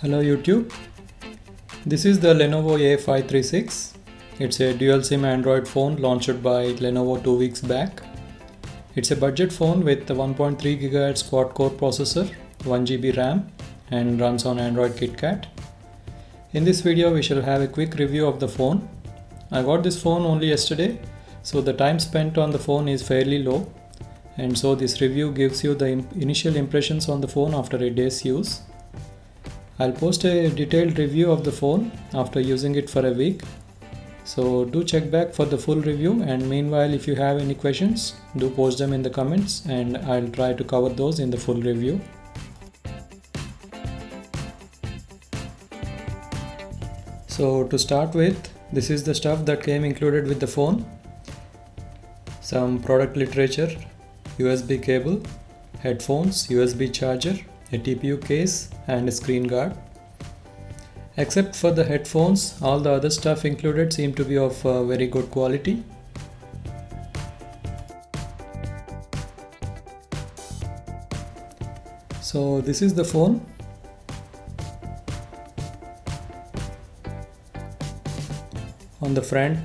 Hello YouTube, this is the Lenovo A536. It's a dual SIM Android phone launched by Lenovo 2 weeks back. It's a budget phone with a 1.3 GHz quad-core processor, 1 GB RAM and runs on Android Kitkat. In this video we shall have a quick review of the phone. I got this phone only yesterday, so the time spent on the phone is fairly low, and so this review gives you the initial impressions on the phone after a day's use. I'll post a detailed review of the phone after using it for a week, so do check back for the full review, and meanwhile if you have any questions, do post them in the comments and I'll try to cover those in the full review. So to start with, this is the stuff that came included with the phone. Some product literature, USB cable, headphones, USB charger, a TPU case and a screen guard. Except for the headphones, all the other stuff included seem to be of very good quality. So this is the phone. On the front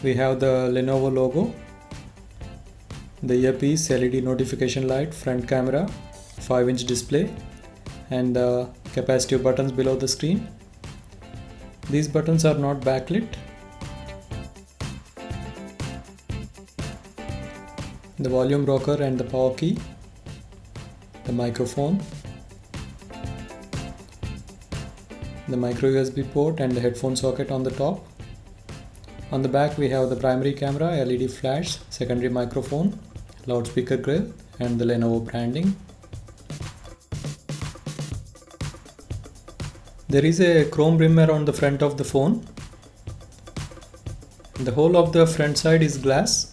we have the Lenovo logo, the earpiece, LED notification light, front camera, 5-inch display and the capacitive buttons below the screen. These buttons are not backlit. The volume rocker and the power key, the microphone, the micro USB port and the headphone socket on the top. On the back we have the primary camera, LED flash, secondary microphone, loudspeaker grill and the Lenovo branding. There is a chrome rim around the front of the phone. The whole of the front side is glass.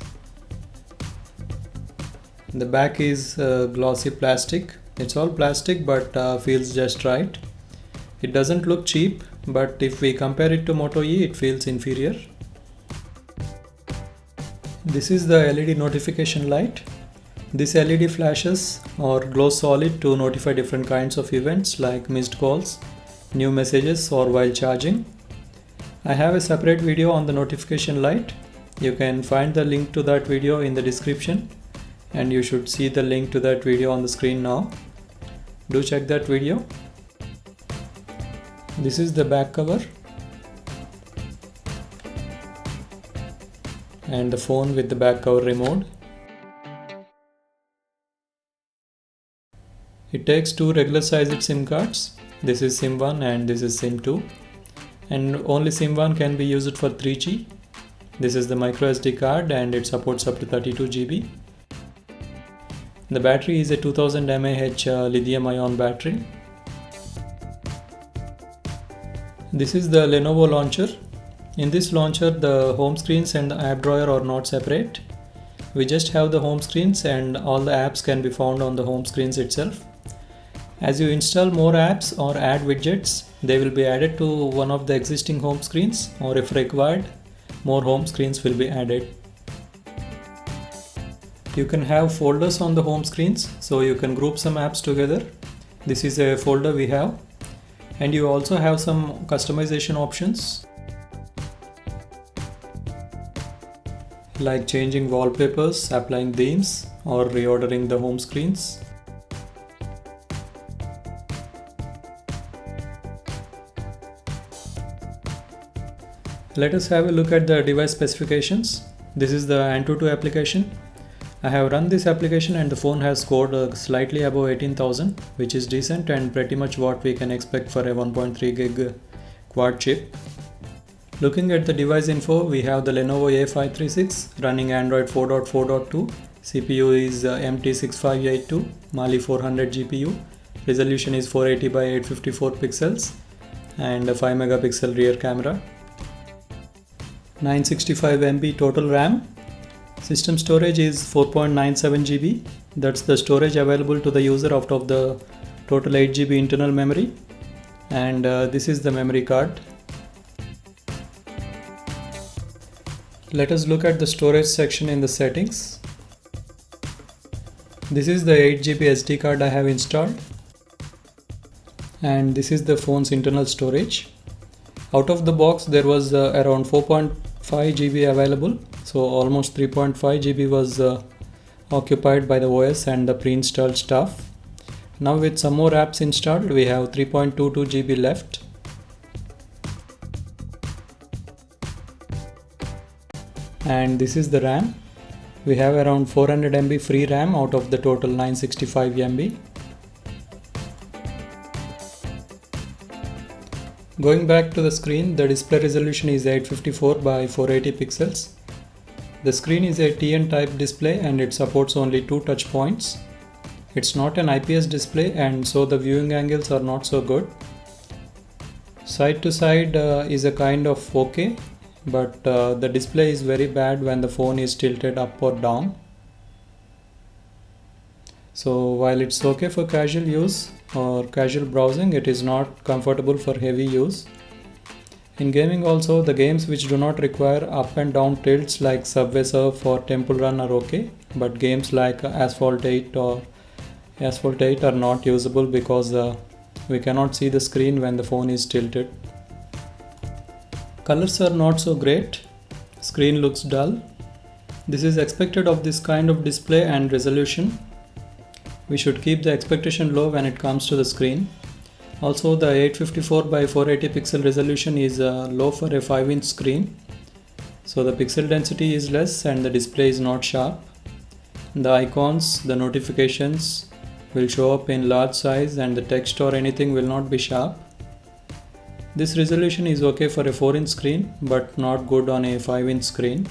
The back is glossy plastic. It's all plastic but feels just right. It doesn't look cheap, but if we compare it to Moto E, it feels inferior. This is the LED notification light. This LED flashes or glows solid to notify different kinds of events like missed calls, new messages or while charging. I have a separate video on the notification light. You can find the link to that video in the description, and you should see the link to that video on the screen now. Do check that video. This is the back cover and the phone with the back cover removed. It takes two regular sized SIM cards. This is SIM 1 and this is SIM 2, and only SIM 1 can be used for 3G. This is the micro SD card and it supports up to 32 GB. The battery is a 2000 mAh lithium ion battery. This is the Lenovo launcher. In this launcher the home screens and the app drawer are not separate. We just have the home screens and all the apps can be found on the home screens itself. As you install more apps or add widgets, they will be added to one of the existing home screens, or if required, more home screens will be added. You can have folders on the home screens, so you can group some apps together. This is a folder we have, and you also have some customization options like changing wallpapers, applying themes, or reordering the home screens. Let us have a look at the device specifications. This is the Antutu application. I have run this application and the phone has scored slightly above 18,000, which is decent and pretty much what we can expect for a 1.3 GB quad chip. Looking at the device info, we have the Lenovo A536 running Android 4.4.2. CPU is MT6582, Mali 400 GPU. Resolution is 480 by 854 pixels and a 5 megapixel rear camera. 965 MB total RAM. System storage is 4.97 GB. That's the storage available to the user out of the total 8 GB internal memory. And this is the memory card. Let us look at the storage section in the settings. This is the 8 GB SD card I have installed. And this is the phone's internal storage. Out of the box there was around 4.5 GB available, so almost 3.5 GB was occupied by the OS and the pre-installed stuff. Now with some more apps installed, we have 3.22 GB left. And this is the RAM. We have around 400 MB free RAM out of the total 965 MB. Going back to the screen, the display resolution is 854 by 480 pixels. The screen is a TN type display and it supports only 2 touch points. It's not an IPS display and so the viewing angles are not so good. Side to side is a kind of okay, but the display is very bad when the phone is tilted up or down. So while it's okay for casual use or casual browsing, it is not comfortable for heavy use. In gaming also, the games which do not require up and down tilts like Subway Surf or Temple Run are okay, but games like Asphalt 8 or Asphalt 8 are not usable because we cannot see the screen when the phone is tilted. Colors are not so great. Screen looks dull. This is expected of this kind of display and resolution. We should keep the expectation low when it comes to the screen. Also, the 854 by 480 pixel resolution is low for a 5-inch screen. So the pixel density is less and the display is not sharp. The icons, the notifications will show up in large size and the text or anything will not be sharp. This resolution is okay for a 4-inch screen but not good on a 5-inch screen.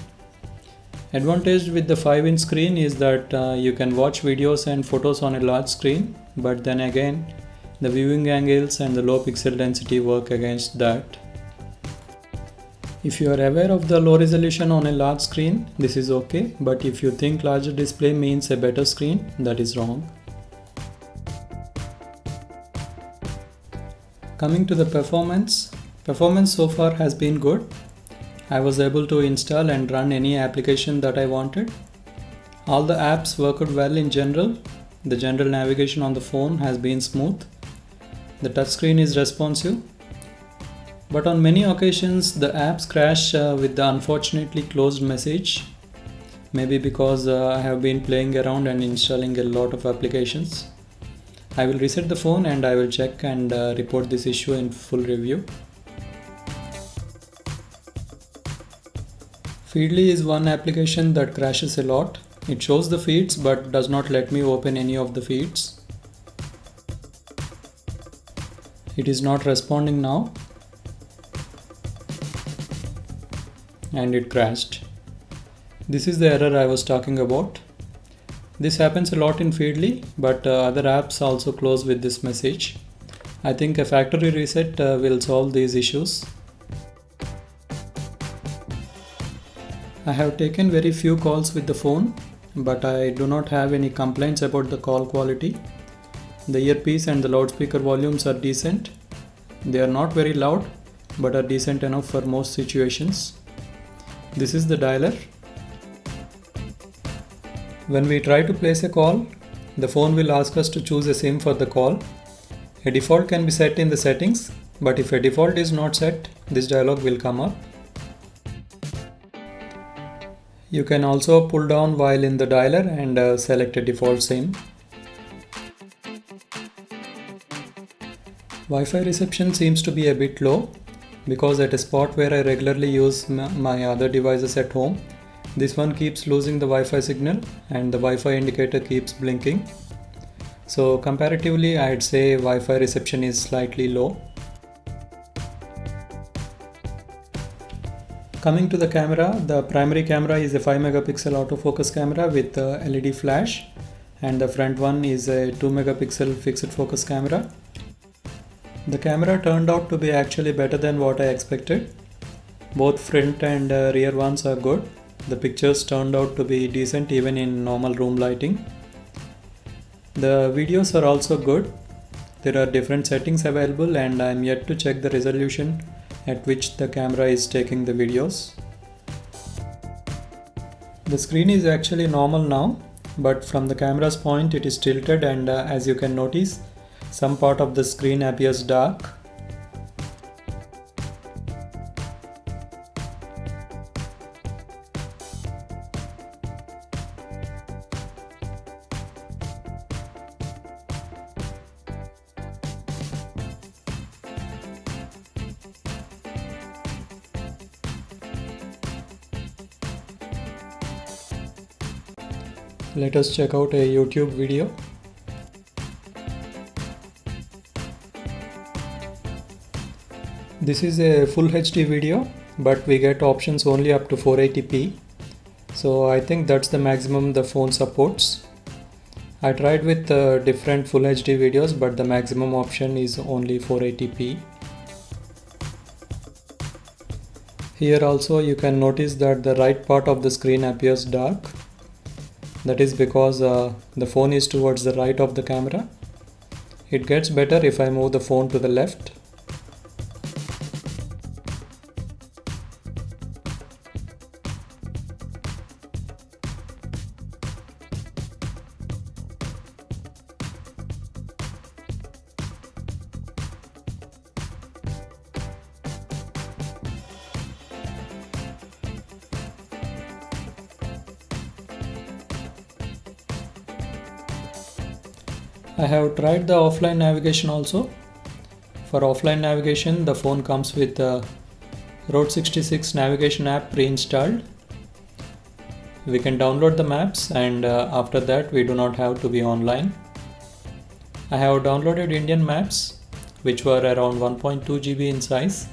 Advantage with the 5-inch screen is that you can watch videos and photos on a large screen, but then again the viewing angles and the low pixel density work against that. If you are aware of the low resolution on a large screen, this is okay, but if you think larger display means a better screen, that is wrong. Coming to the performance so far has been good. I was able to install and run any application that I wanted. All the apps worked well in general. The general navigation on the phone has been smooth. The touchscreen is responsive. But on many occasions the apps crash with the unfortunately closed message. Maybe because I have been playing around and installing a lot of applications. I will reset the phone and I will check and report this issue in full review. Feedly is one application that crashes a lot. It shows the feeds but does not let me open any of the feeds. It is not responding now and it crashed. This is the error I was talking about. This happens a lot in Feedly, but other apps also close with this message. I think a factory reset will solve these issues. I have taken very few calls with the phone, but I do not have any complaints about the call quality. The earpiece and the loudspeaker volumes are decent. They are not very loud, but are decent enough for most situations. This is the dialer. When we try to place a call, the phone will ask us to choose a SIM for the call. A default can be set in the settings, but if a default is not set, this dialog will come up. You can also pull down while in the dialer and select a default SIM. Wi-Fi reception seems to be a bit low because at a spot where I regularly use my other devices at home, this one keeps losing the Wi-Fi signal and the Wi-Fi indicator keeps blinking. So comparatively, I'd say Wi-Fi reception is slightly low. Coming to the camera, the primary camera is a 5 megapixel autofocus camera with LED flash, and the front one is a 2 megapixel fixed focus camera. The camera turned out to be actually better than what I expected. Both front and rear ones are good. The pictures turned out to be decent even in normal room lighting. The videos are also good. There are different settings available and I am yet to check the resolution at which the camera is taking the videos. The screen is actually normal now, but from the camera's point it is tilted, and as you can notice, Some part of the screen appears dark. Let us check out a YouTube video. This is a full HD video, but we get options only up to 480p. So I think that's the maximum the phone supports. I tried with different full HD videos, but the maximum option is only 480p. Here also you can notice that the right part of the screen appears dark. That is because the phone is towards the right of the camera. It gets better if I move the phone to the left. I have tried the offline navigation also. For offline navigation, the phone comes with the Route 66 navigation app pre-installed. We can download the maps, and after that we do not have to be online. I have downloaded Indian maps which were around 1.2 GB in size,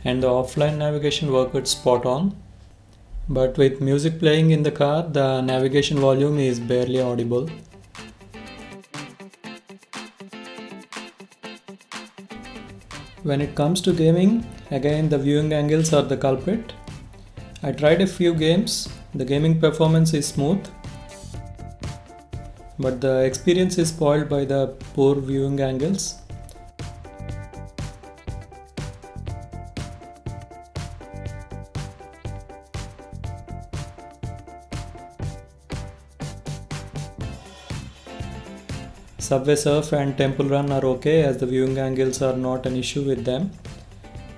and the offline navigation worked spot on. But with music playing in the car, the navigation volume is barely audible. When it comes to gaming, again the viewing angles are the culprit. I tried a few games. The gaming performance is smooth, but the experience is spoiled by the poor viewing angles. Subway Surf and Temple Run are okay as the viewing angles are not an issue with them.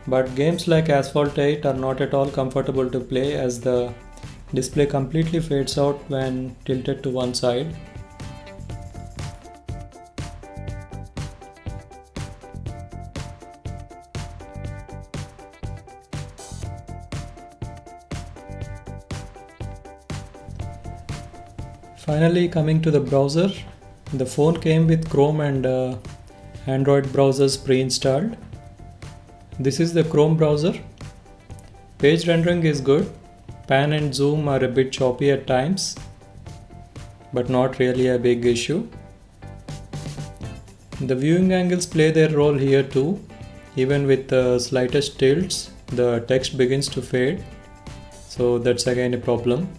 But games like Asphalt 8 are not at all comfortable to play as the display completely fades out when tilted to one side. Finally, coming to the browser. The phone came with Chrome and Android browsers pre-installed. This is the Chrome browser. Page rendering is good. Pan and zoom are a bit choppy at times, but not really a big issue. The viewing angles play their role here too. Even with the slightest tilts, the text begins to fade. So that's again a problem.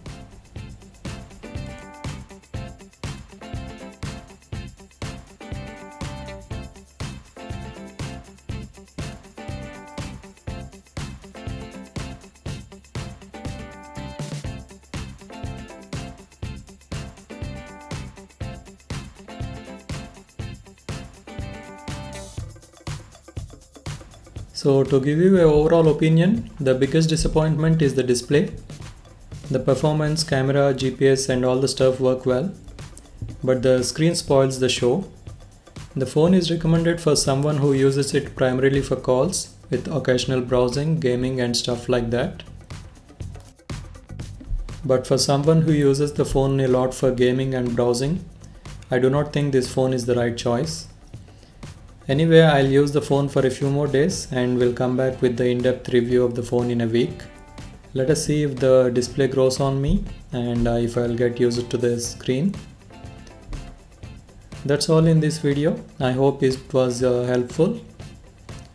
So to give you an overall opinion, the biggest disappointment is the display. The performance, camera, GPS and all the stuff work well, but the screen spoils the show. The phone is recommended for someone who uses it primarily for calls with occasional browsing, gaming and stuff like that. But for someone who uses the phone a lot for gaming and browsing, I do not think this phone is the right choice. Anyway, I'll use the phone for a few more days and will come back with the in-depth review of the phone in a week. Let us see if the display grows on me and if I'll get used to the screen. That's all in this video. I hope it was helpful.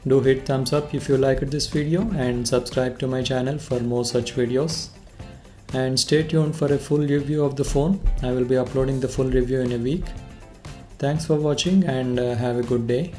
Do hit thumbs up if you liked this video and subscribe to my channel for more such videos. And stay tuned for a full review of the phone. I will be uploading the full review in a week. Thanks for watching and have a good day.